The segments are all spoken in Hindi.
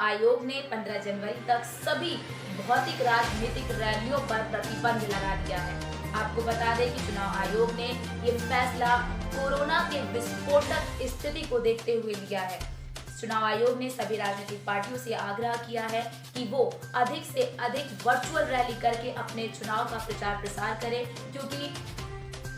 आयोग ने 15 जनवरी तक सभी भौतिक राजनीतिक रैलियों पर प्रतिबंध लगा दिया है। आपको बता दें कि चुनाव आयोग ने ये फैसला कोरोना के विस्फोटक स्थिति को देखते हुए लिया है। चुनाव आयोग ने सभी राजनीतिक पार्टियों से आग्रह किया है कि वो अधिक से अधिक वर्चुअल रैली करके अपने चुनाव का प्रचार प्रसार करें, क्योंकि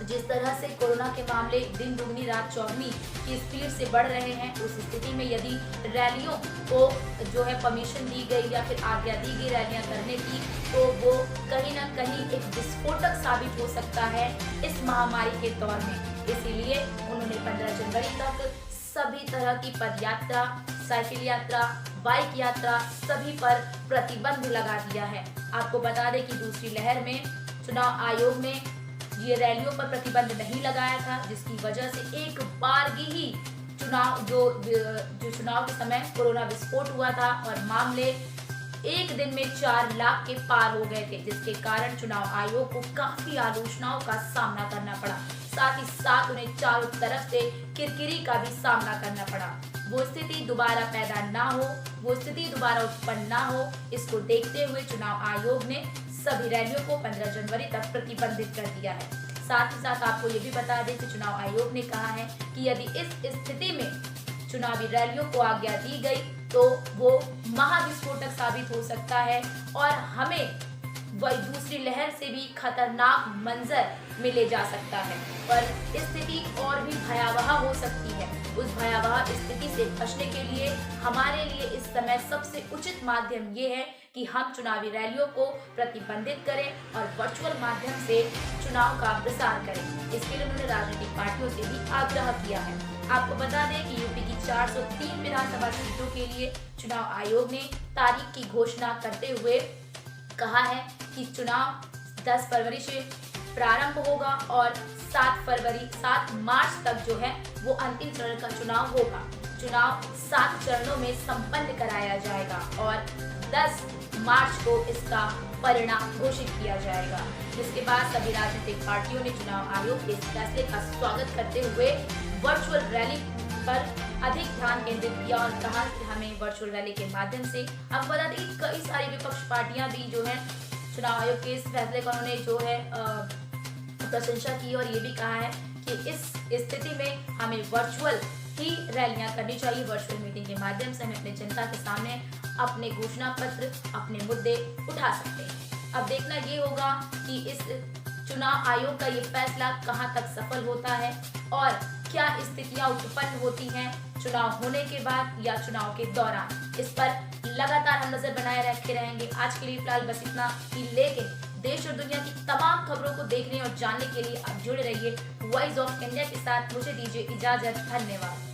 जिस तरह से कोरोना के मामले दिन दुगनी रात चौगनी की स्पीड से बढ़ रहे हैं, उस स्थिति में यदि रैलियों को जो है परमिशन दी गई या फिर आज्ञा दी गई रैलियां करने की, तो वो कहीं ना कहीं एक विस्फोटक साबित हो सकता है इस महामारी के दौर में। इसीलिए उन्होंने 15 जनवरी तक सभी तरह की पद यात्रा, साइकिल यात्रा, बाइक यात्रा सभी पर प्रतिबंध लगा दिया है। आपको बता दें कि दूसरी लहर में चुनाव आयोग ने ये रैलियों पर प्रतिबंध नहीं लगाया था, जिसकी वजह से एक बार ही चुनाव जो चुनाव के समय कोरोना विस्फोट हुआ था और मामले एक दिन में 4 लाख के पार हो गए थे, जिसके कारण चुनाव आयोग को काफी आलोचनाओं का सामना करना पड़ा। साथ ही साथ उन्हें चारों तरफ से किरकिरी का भी सामना करना पड़ा। वो स्थिति दोबारा पैदा ना हो, वो स्थिति दोबारा उत्पन्न ना हो, इसको देखते हुए चुनाव आयोग ने सभी रैलियों को 15 जनवरी तक प्रतिबंधित कर दिया है। साथ ही साथ आपको ये भी बता दें कि चुनाव आयोग ने कहा है कि यदि इस स्थिति में चुनावी रैलियों को आज्ञा दी गई तो वो महाविस्फोटक साबित हो सकता है और हमें वही दूसरी लहर से भी खतरनाक मंजर मिले जा सकता है, पर स्थिति और भी भयावह हो सकती है। उस भयावह स्थिति से बचने के लिए हमारे लिए इस समय सबसे उचित माध्यम ये है कि हम चुनावी रैलियों को प्रतिबंधित करें और वर्चुअल माध्यम से चुनाव का प्रसार करें। इसके लिए उन्होंने राजनीतिक पार्टियों से भी आग्रह किया है। आपको बता दें कि यूपी की 403 विधानसभा सीटों के लिए चुनाव आयोग ने तारीख की घोषणा करते हुए कहा है कि चुनाव 10 फरवरी से प्रारंभ होगा और 7 मार्च तक जो है वो अंतिम चरण का चुनाव होगा। चुनाव 7 चरणों में संपन्न कराया जाएगा और 10 मार्च को इसका परिणाम घोषित किया जाएगा। जिसके बाद सभी राजनीतिक पार्टियों ने चुनाव आयोग के इस फैसले का स्वागत करते हुए वर्चुअल रैली पर अधिक ध्यान केंद्रित किया और कहा कि हमें वर्चुअल रैली के माध्यम से, अब बता दें कि कई सारी विपक्ष पार्टियां भी जो है चुनाव आयोग के इस फैसले का उन्होंने जो है प्रशंसा की और ये भी कहा है कि इस स्थिति में हमें वर्चुअल ही रैलियां करनी चाहिए। वर्चुअल मीटिंग के माध्यम से हम अपने जनता के सामने अपने घोषणा पत्र, अपने मुद्दे उठा सकते हैं। अब देखना ये होगा कि इस चुनाव आयोग का ये फैसला कहां तक सफल होता है और क्या स्थितियां उत्पन्न होती हैं चुनाव होने के बाद या चुनाव के दौरान। इस पर लगातार हम नजर बनाए रखे रहेंगे। आज के लिए फिलहाल बस इतना ही, लेकिन देश और दुनिया की तमाम खबरों को देखने और जानने के लिए आप जुड़े रहिए वॉइस ऑफ इंडिया के साथ। मुझे दीजिए इजाजत। धन्यवाद।